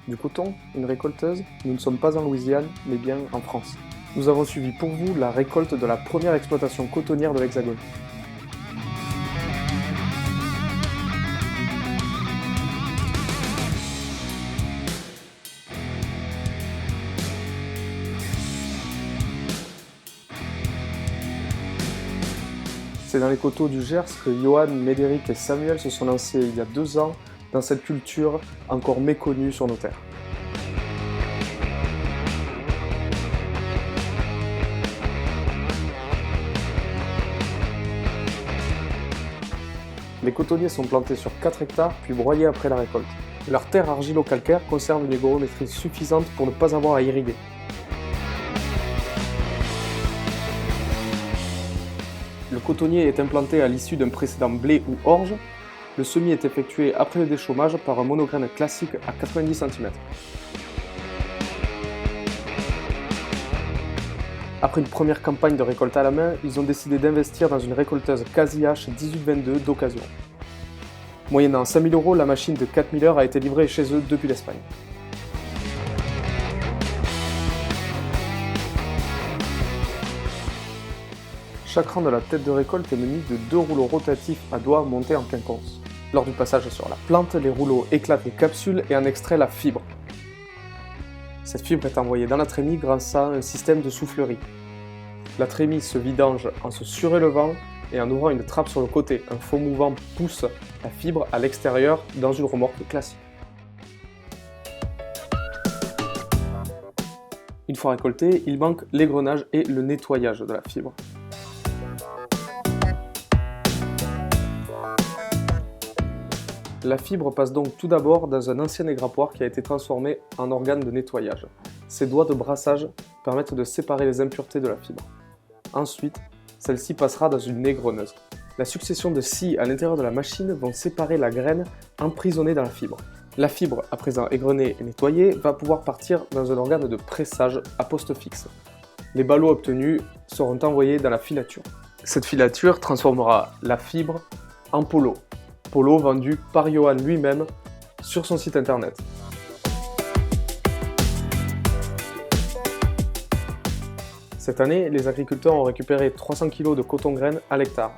Du coton, une récolteuse, nous ne sommes pas en Louisiane, mais bien en France. Nous avons suivi pour vous la récolte de la première exploitation cotonnière de l'Hexagone. C'est dans les coteaux du Gers que Johan, Médéric et Samuel se sont lancés il y a 2 ans dans cette culture encore méconnue sur nos terres. Les cotonniers sont plantés sur 4 hectares puis broyés après la récolte. Leur terre argilo-calcaire conserve une hygrométrie suffisante pour ne pas avoir à irriguer. Le cotonnier est implanté à l'issue d'un précédent blé ou orge. Le semis est effectué après le déchaumage par un monograine classique à 90 cm. Après une première campagne de récolte à la main, ils ont décidé d'investir dans une récolteuse Casi H 1822 d'occasion. Moyennant 5 000 €, la machine de 4 000 heures a été livrée chez eux depuis l'Espagne. Chaque rang de la tête de récolte est muni de 2 rouleaux rotatifs à doigts montés en quinconce. Lors du passage sur la plante, les rouleaux éclatent les capsules et en extraient la fibre. Cette fibre est envoyée dans la trémie grâce à un système de soufflerie. La trémie se vidange en se surélevant et en ouvrant une trappe sur le côté. Un faux mouvant pousse la fibre à l'extérieur dans une remorque classique. Une fois récoltée, il manque l'égrenage et le nettoyage de la fibre. La fibre passe donc tout d'abord dans un ancien égrappoir qui a été transformé en organe de nettoyage. Ces doigts de brassage permettent de séparer les impuretés de la fibre. Ensuite, celle-ci passera dans une égreneuse. La succession de scies à l'intérieur de la machine vont séparer la graine emprisonnée dans la fibre. La fibre, à présent égrenée et nettoyée, va pouvoir partir dans un organe de pressage à poste fixe. Les ballots obtenus seront envoyés dans la filature. Cette filature transformera la fibre en polo. Polo vendu par Johan lui-même sur son site internet. Cette année, les agriculteurs ont récupéré 300 kg de coton-graine à l'hectare.